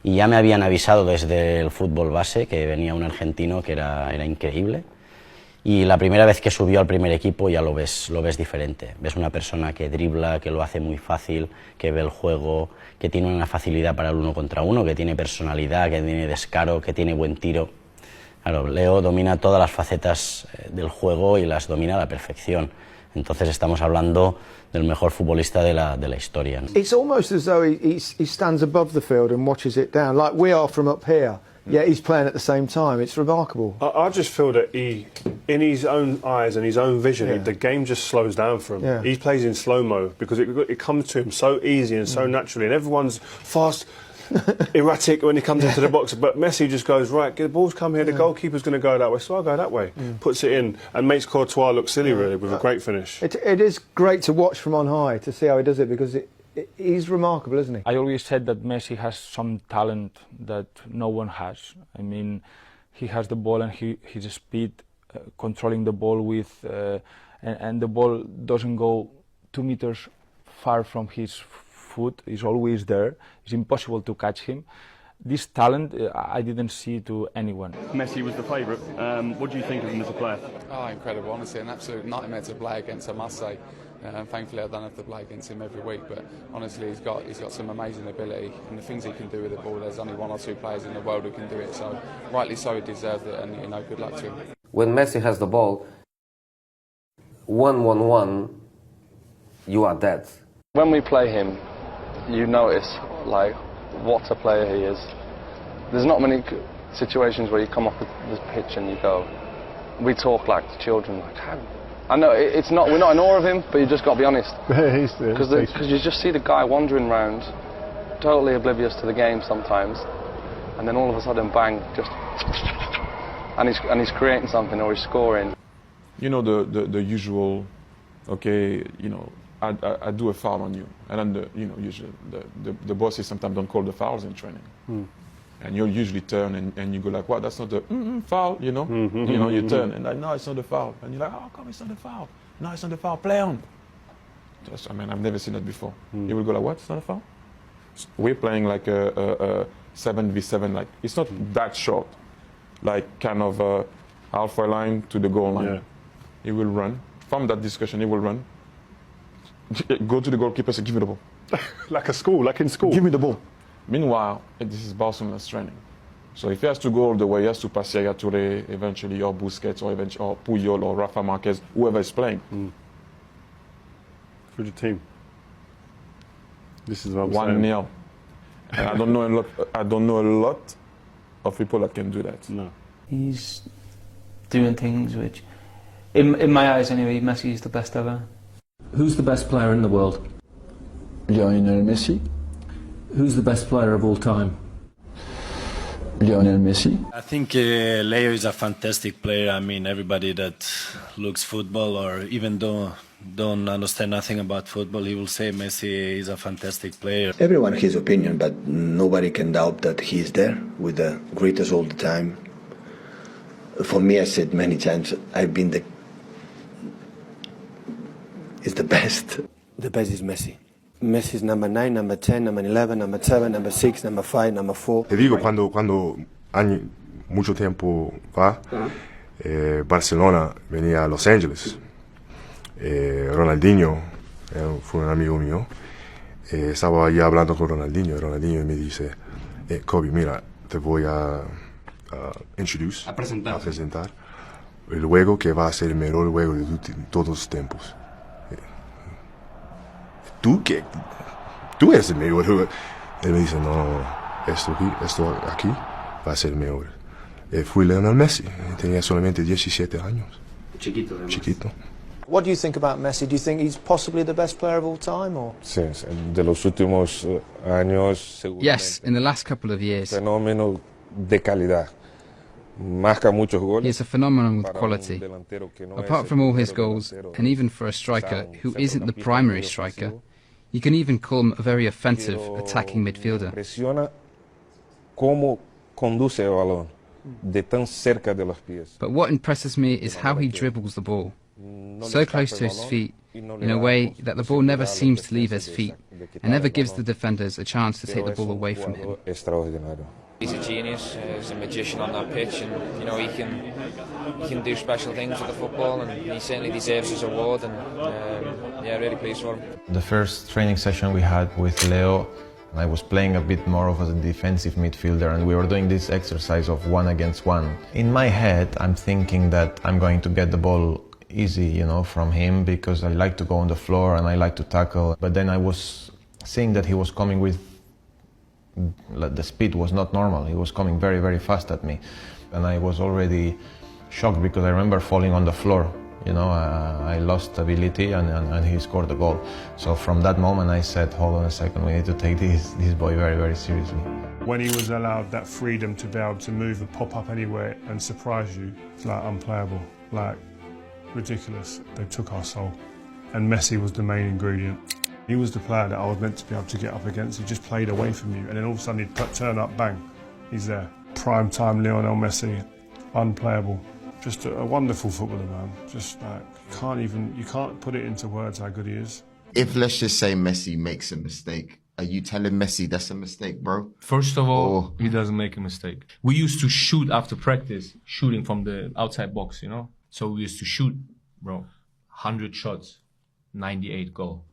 Y ya me habían avisado desde el fútbol base que venía un argentino que era increíble. Y la primera vez que subió al primer equipo ya lo ves diferente. Ves una persona que dribla, que lo hace muy fácil, que ve el juego, que tiene una facilidad para el 1 contra 1, que tiene personalidad, que tiene descaro, que tiene buen tiro. Claro, Leo domina todas las facetas del juego y las domina a la perfección. Entonces estamos hablando del mejor futbolista de la historia, ¿no? It's almost as though he stands above the field and watches it down, like we are from up here. Yeah, he's playing at the same time. It's remarkable. I just feel that in his own eyes and his own vision, the game just slows down for him. Yeah. He plays in slow-mo because it comes to him so easy and so naturally, and everyone's fast, erratic when he comes into the box. But Messi just goes, right, the ball's come here, the goalkeeper's going to go that way, so I'll go that way. Puts it in and makes Courtois look silly, really, with a great finish. It is great to watch from on high, to see how he does it, because he's remarkable, isn't he? I always said that Messi has some talent that no one has. I mean, he has the ball and his speed, controlling the ball with, and the ball doesn't go 2 meters far from his foot. He's always there. It's impossible to catch him. This talent, I didn't see to anyone. Messi was the favourite. What do you think of him as a player? Oh, incredible, honestly, an absolute nightmare to play against, I must say. Thankfully, I don't have to play against him every week, but honestly, he's got some amazing ability, and the things he can do with the ball, there's only 1 or 2 players in the world who can do it, so rightly so he deserves it, and good luck to him. When Messi has the ball, 1-1-1, you are dead. When we play him, you notice, like, what a player he is. There's not many situations where you come off the pitch and you go, we talk like children, like, how? I know we're not in awe of him, but you just got to be honest. Because you just see the guy wandering around, totally oblivious to the game sometimes, and then all of a sudden, bang, and he's creating something or he's scoring. You know the usual, okay, you know, I do a foul on you, and then usually the bosses sometimes don't call the fouls in training, and you'll usually turn and you go like, what? That's not the foul, you know? You know, you turn and like, no, it's not the foul, and you're like, how come it's not the foul? No, it's not the foul. Play on. I mean, I've never seen that before. You will go like, what? It's not a foul? We're playing like a 7v7, like it's not that short, like kind of halfway line to the goal line. Yeah. He will run. From that discussion, he will run. Go to the goalkeeper, say, give me the ball. Like in school. Give me the ball. Meanwhile, this is Barcelona's training. So if he has to go all the way, he has to pass Yaya Touré, eventually, or Busquets, or Puyol, or Rafa Marquez, whoever is playing. For the team. This is what I'm saying. 1-0. And I don't know a lot of people that can do that. No. He's doing things which, in my eyes anyway, Messi is the best ever. Who's the best player in the world? Lionel Messi. Who's the best player of all time? Lionel Messi. I think Leo is a fantastic player. I mean, everybody that looks football or even don't understand nothing about football, he will say Messi is a fantastic player. Everyone has his opinion, but nobody can doubt that he is there with the greatest all the time. For me, I said many times, I've been is the best. The best is Messi. Messi is number 9, number 10, number 11, number 7, number 6, number 5, number 4. Te digo, cuando mucho tiempo fa, Barcelona venía a Los Angeles. Ronaldinho fue un amigo mío. Estaba allí hablando con Ronaldinho. Ronaldinho me dice, Kobe, mira, te voy a presentar el juego que va a ser el mejor juego de todos los tiempos. Tú eres el mejor jugador. Él me dice, no, esto aquí va a ser el mejor. Fui Lionel Messi, tenía solamente 17 años. Chiquito. What do you think about Messi? Do you think he's possibly the best player of all time, or? Sí, de los últimos años. Yes, in the last couple of years. Fenómeno de calidad. Marca muchos goles. He's a phenomenon with quality. Apart from all his goals, and even for a striker who isn't the primary striker, you can even call him a very offensive attacking midfielder. Presiona cómo conduce el balón de tan cerca de los pies. But what impresses me is how he dribbles the ball. so close to his feet, in a way that the ball never seems to leave his feet, and never gives the defenders a chance to take the ball away from him. He's a genius, he's a magician on that pitch, and you know he can do special things with the football, and he certainly deserves his award, and yeah, really pleased for him. The first training session we had with Leo, I was playing a bit more of a defensive midfielder, and we were doing this exercise of 1 against 1. In my head, I'm thinking that I'm going to get the ball easy, you know, from him, because I like to go on the floor and I like to tackle. But then I was seeing that he was coming with, the speed was not normal. He was coming very, very fast at me. And I was already shocked because I remember falling on the floor. You know, I lost stability and he scored the goal. So from that moment I said, hold on a second, we need to take this boy very, very seriously. When he was allowed that freedom to be able to move and pop up anywhere and surprise you, it's like unplayable, like ridiculous. They took our soul. And Messi was the main ingredient. He was the player that I was meant to be able to get up against. He just played away from you, and then all of a sudden he'd turn up, bang, he's there. Prime time Lionel Messi, unplayable. Just a wonderful footballer, man. Just like, you can't put it into words how good he is. If, let's just say, Messi makes a mistake, are you telling Messi that's a mistake, bro? First of all, he doesn't make a mistake. We used to shoot after practice, shooting from the outside box, you know? So we used to shoot, bro, 100 shots, 98 goal.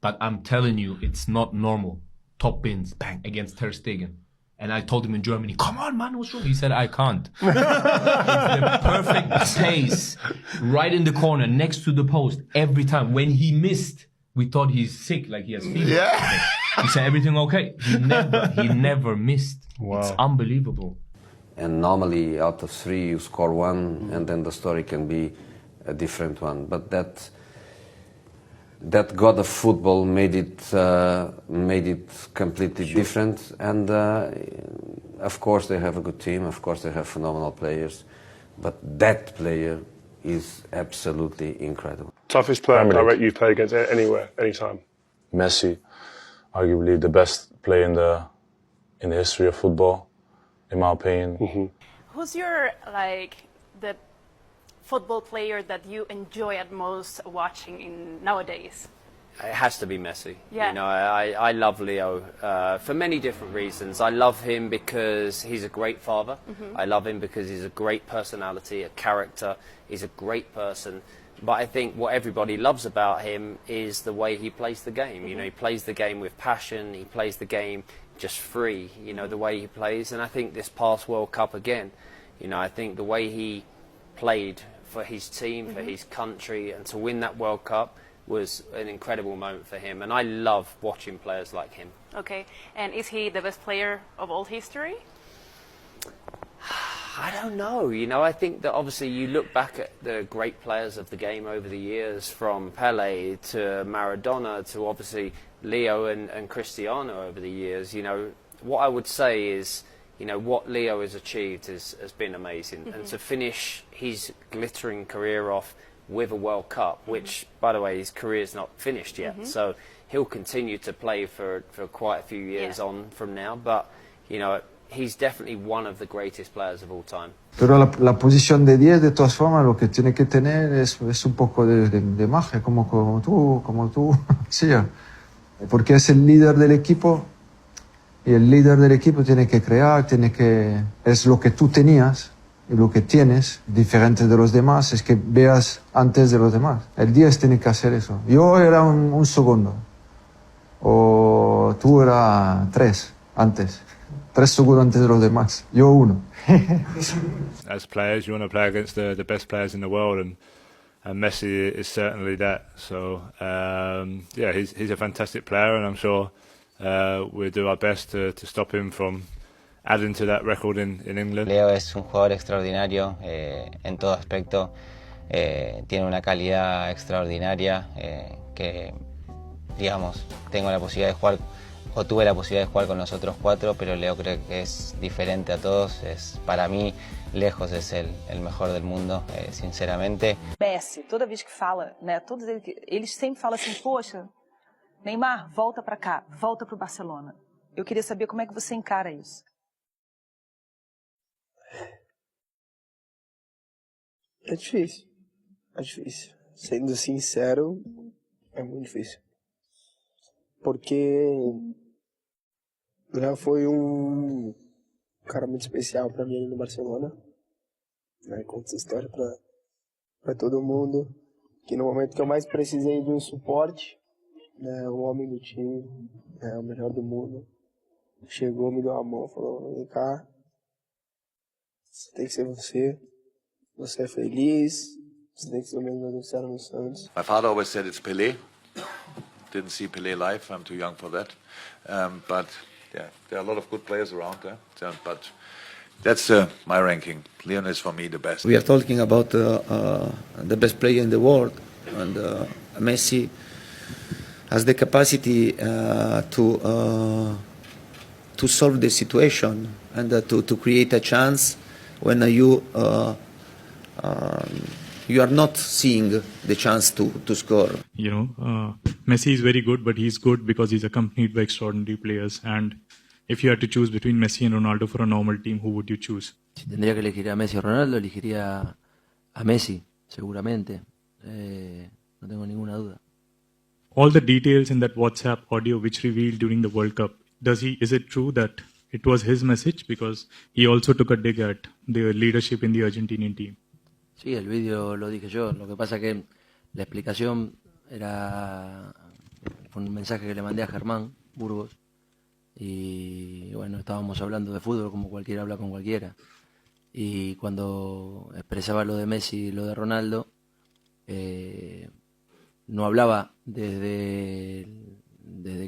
But I'm telling you, it's not normal. Top bins, bang, against Ter Stegen. And I told him in Germany, come on, man, what's wrong? He said, I can't. It's the perfect pace, right in the corner, next to the post, every time. When he missed, we thought he's sick, like he has fever. Yeah. He said, everything okay? He never missed. Wow. It's unbelievable. And normally, out of 3, you score 1, and then the story can be a different one. But that god of football made it completely different. And of course they have a good team, of course they have phenomenal players, but that player is absolutely incredible. Toughest player I rate you play against anywhere, anytime? Messi, arguably the best player in the history of football, in my opinion. Mm-hmm. Who's your the football player that you enjoy at most watching nowadays? It has to be Messi. Yeah. You know, I love Leo for many different reasons. I love him because he's a great father. I love him because he's a great personality, a character. He's a great person. But I think what everybody loves about him is the way he plays the game. You know, he plays the game with passion. He plays the game just free, you know, the way he plays. And I think this past World Cup again, you know, I think the way he played for his team, for his country, and to win that World Cup was an incredible moment for him. And I love watching players like him. Okay, and is he the best player of all history? I don't know, you know, I think that obviously you look back at the great players of the game over the years, from Pele to Maradona to obviously Leo and Cristiano over the years. You know, what I would say is, you know, what Leo has achieved has been amazing. And to finish his glittering career off with a World Cup, which, by the way, his career's not finished yet. So he'll continue to play for quite a few years on from now. But, you know, he's definitely one of the greatest players of all time. Pero la posición de 10, de todas formas, lo que tiene que tener es un poco de magia, como tú, sí, porque es el líder del equipo. Y el líder del equipo tiene que crear, es lo que tú tenías y lo que tienes, diferente de los demás, es que veas antes de los demás. El 10 tiene que hacer eso. Yo era un segundo, o tú eras 3 antes. 3 segundos antes de los demás, yo 1. As players, you want to play against the best players in the world, and Messi is certainly that. So, yeah, he's a fantastic player, and I'm sure we'll do our best to stop him from adding to that record in England. Leo es un jugador extraordinario en todo aspecto, tiene una calidad extraordinaria que, digamos, tengo la posibilidad de jugar, o tuve la posibilidad de jugar con los otros 4, pero Leo creo que es diferente a todos, para mí, lejos es el mejor del mundo, sinceramente. Messi, toda vez que fala, né, todos eles sempre falam assim, poxa, Neymar, volta para cá, volta para o Barcelona. Eu queria saber como é que você encara isso. É difícil. É difícil. Sendo sincero, é muito difícil. Porque Léo foi um cara muito especial para mim no Barcelona. Né? Conta essa história para todo mundo. Que no momento que eu mais precisei de um suporte, né, o homem do time, o melhor do mundo, chegou, me deu a mão, falou: vem cá, você tem que ser você. Você é feliz. Você tem que ser o mesmo que você era no Santos. My father always said it's Pelé. Didn't see Pelé live. I'm too young for that. But yeah, there are a lot of good players around there. But that's my ranking. Lionel is for me the best. We are talking about the best player in the world, and Messi has the capacity to solve the situation and to create a chance when you are not seeing the chance to score. You know, Messi is very good, but he's good because he's accompanied by extraordinary players. And if you had to choose between Messi and Ronaldo for a normal team, who would you choose? Si tendría que elegir a Messi o Ronaldo, elegiría a Messi, seguramente. No tengo ninguna duda. All the details in that WhatsApp audio which revealed during the World Cup, is it true that it was his message? Because he also took a dig at the leadership in the Argentinian team. Sí, el vídeo lo dije yo. Lo que pasa que la explicación fue un mensaje que le mandé a Germán Burgos. Y bueno, estábamos hablando de fútbol como cualquiera habla con cualquiera. Y cuando expresaba lo de Messi y lo de Ronaldo, no hablaba desde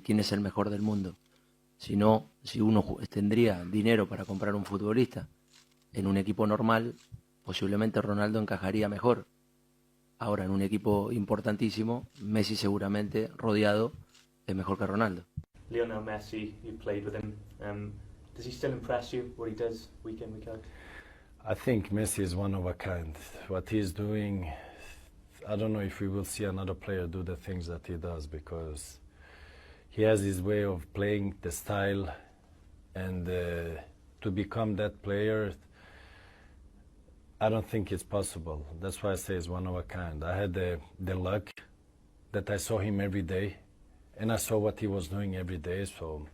quién es el mejor del mundo, sino si uno tendría dinero para comprar un futbolista en un equipo normal, posiblemente Ronaldo encajaría mejor. Ahora, en un equipo importantísimo, Messi seguramente, rodeado, es mejor que Ronaldo. Lionel Messi, you played with him. Does he still impress you, what he does week in, week out? I think Messi is one of a kind. What he's doing, I don't know if we will see another player do the things that he does, because he has his way of playing, the style, and to become that player, I don't think it's possible. That's why I say it's one of a kind. I had the luck that I saw him every day, and I saw what he was doing every day. So,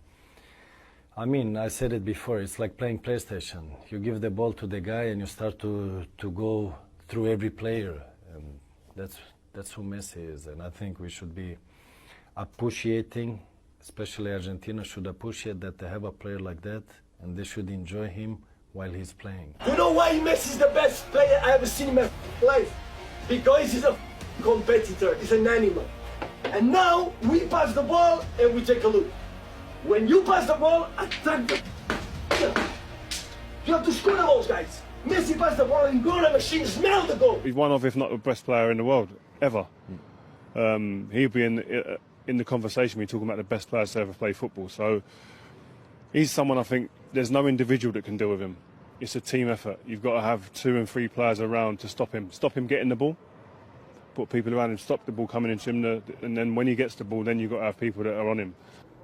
I mean, I said it before, it's like playing PlayStation. You give the ball to the guy and you start to go through every player. And that's who Messi is. And I think we should be appreciating, especially Argentina should appreciate that they have a player like that, and they should enjoy him while he's playing. You know why Messi is the best player I ever seen in my life? Because he's a competitor, he's an animal. And now we pass the ball and we take a look. When you pass the ball, attack the... You have to score those guys. Messi passed the ball and goal, the machine smell the goal. He's one of, if not the best player in the world, ever. He'll be in the conversation we're talking about the best players to ever play football. So he's someone I think there's no individual that can deal with him. It's a team effort. You've got to have 2 and 3 players around to stop him getting the ball. Put people around him, stop the ball coming into him, and then when he gets the ball, then you've got to have people that are on him.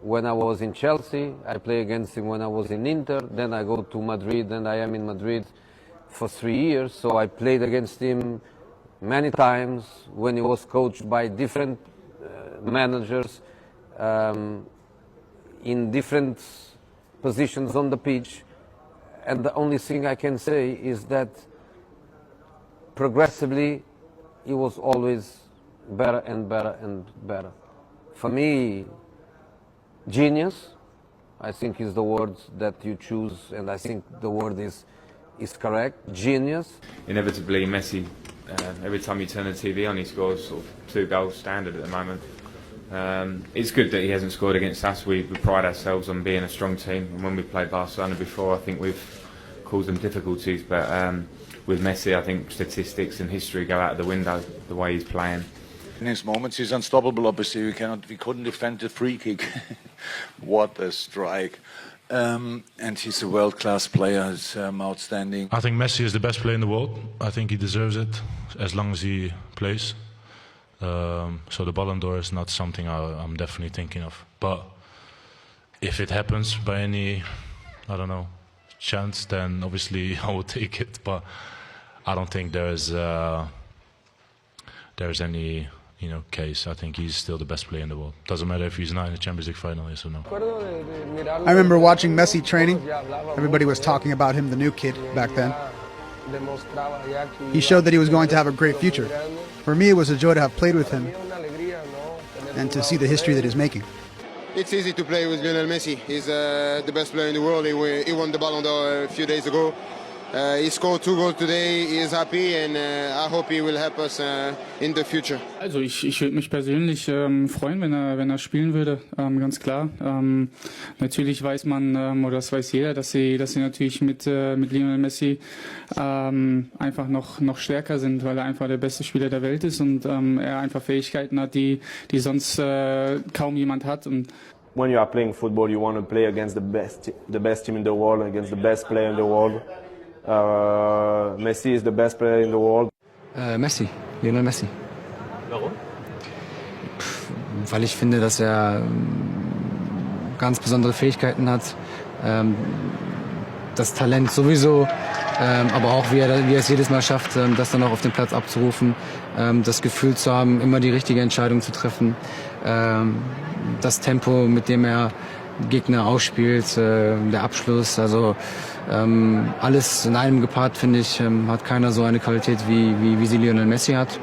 When I was in Chelsea, I played against him when I was in Inter, then I go to Madrid, and I am in Madrid for 3 years, so I played against him many times when he was coached by different managers in different positions on the pitch, and the only thing I can say is that progressively he was always better and better and better. For me, genius, I think is the word that you choose, and I think the word is correct, genius. Inevitably, Messi, every time you turn the TV on, he scores sort of 2 goals standard at the moment. It's good that he hasn't scored against us. We pride ourselves on being a strong team, and when we played Barcelona before, I think we've caused them difficulties, but with Messi, I think statistics and history go out of the window, the way he's playing. In his moments, he's unstoppable. Obviously, we couldn't defend the free kick. What a strike! And he's a world-class player. He's outstanding. I think Messi is the best player in the world. I think he deserves it as long as he plays. So the Ballon d'Or is not something I'm definitely thinking of. But if it happens by any, I don't know, chance, then obviously I will take it. But I don't think there is there's any case. I think he's still the best player in the world. Doesn't matter if he's not in the Champions League final, yes or no. I remember watching Messi training. Everybody was talking about him, the new kid, back then. He showed that he was going to have a great future. For me, it was a joy to have played with him and to see the history that he's making. It's easy to play with Lionel Messi. He's the best player in the world. He won the Ballon d'Or a few days ago. He scored 2 goals today. He is happy, and I hope he will help us in the future. Also ich würde mich persönlich freuen, wenn er spielen würde, ganz klar. Natürlich weiß man oder das weiß jeder, dass sie natürlich mit Lionel Messi einfach noch stärker sind, weil er einfach der beste Spieler der Welt ist und er einfach Fähigkeiten hat, die sonst kaum jemand hat. Und when you are playing football, you want to play against the best team in the world, against the best player in the world. Messi is the best player in the world. Messi, Lionel Messi. Warum? Weil ich finde, dass er ganz besondere Fähigkeiten hat. Das Talent sowieso, aber auch wie er es jedes Mal schafft, das dann auch auf dem Platz abzurufen. Das Gefühl zu haben, immer die richtige Entscheidung zu treffen. Das Tempo, mit dem er Gegner ausspielt, der Abschluss, also alles in einem gepaart, finde ich, hat keiner so eine Qualität wie sie Lionel Messi hat.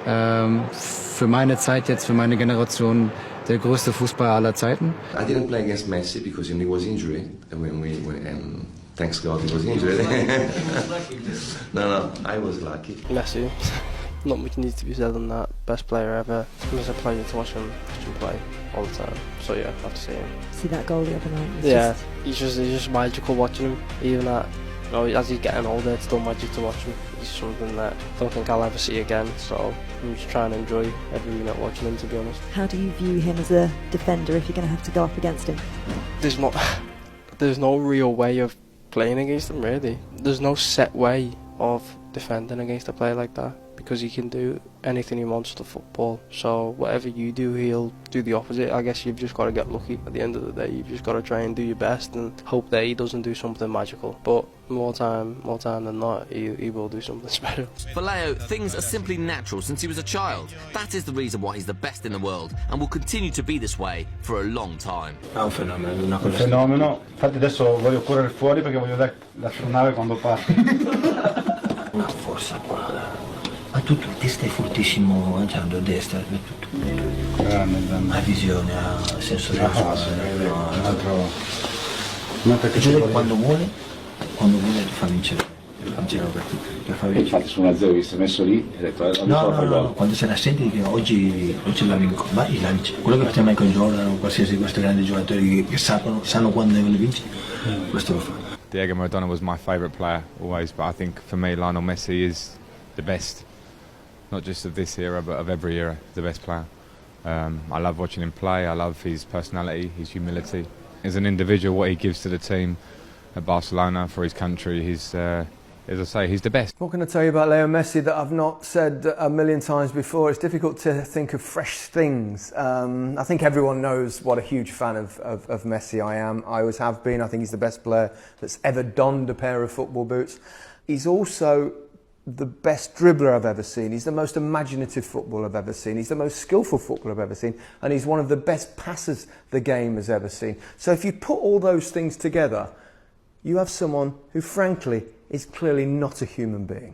Für meine Zeit jetzt, für meine Generation, der größte Fußballer aller Zeiten. I didn't play against Messi because he was injured, and thanks God he was injured. No, I was lucky. Messi. Not much needs to be said on that. Best player ever. It was a pleasure to watch him play all the time. So yeah, I have to say him. See that goal the other night? He's just magical watching him. Even as he's getting older, it's still magic to watch him. He's something that I don't think I'll ever see again. So I'm just trying to enjoy every minute watching him, to be honest. How do you view him as a defender if you're going to have to go up against him? There's no real way of playing against him, really. There's no set way of defending against a player like that, because he can do anything he wants to football. So whatever you do, he'll do the opposite. I guess you've just got to get lucky at the end of the day. You've just got to try and do your best and hope that he doesn't do something magical. But more time than not, he will do something special. For Leo, things are simply natural since he was a child. That is the reason why he's the best in the world and will continue to be this way for a long time. È un fenomeno, una cosa. Un fenomeno. Infatti adesso voglio correre fuori perché voglio l'astronave quando parte. Una forza qua. Ma tu testa è fortissimo lanciando a destra, tutto. Ha visione, ha senso della quando vuole ti fa vincere. Infatti su 1-0 vi sei messo lì e hai detto no, quando se la senti che oggi la vinco, vai e la vinci. Quello che faceva Michael Jordan o qualsiasi questi grandi giocatori che sanno quando devono vincere, questo lo fa. Diego Maradona was my favourite player always, but I think for me Lionel Messi is the best, not just of this era but of every era, the best player. I love watching him play, I love his personality, his humility. As an individual, what he gives to the team at Barcelona, for his country, he's, as I say, he's the best. What can I tell you about Leo Messi that I've not said a million times before? It's difficult to think of fresh things. I think everyone knows what a huge fan of Messi I am. I always have been. I think he's the best player that's ever donned a pair of football boots. He's also the best dribbler I've ever seen. He's the most imaginative footballer I've ever seen. He's the most skillful footballer I've ever seen. And he's one of the best passers the game has ever seen. So if you put all those things together, you have someone who, frankly, is clearly not a human being.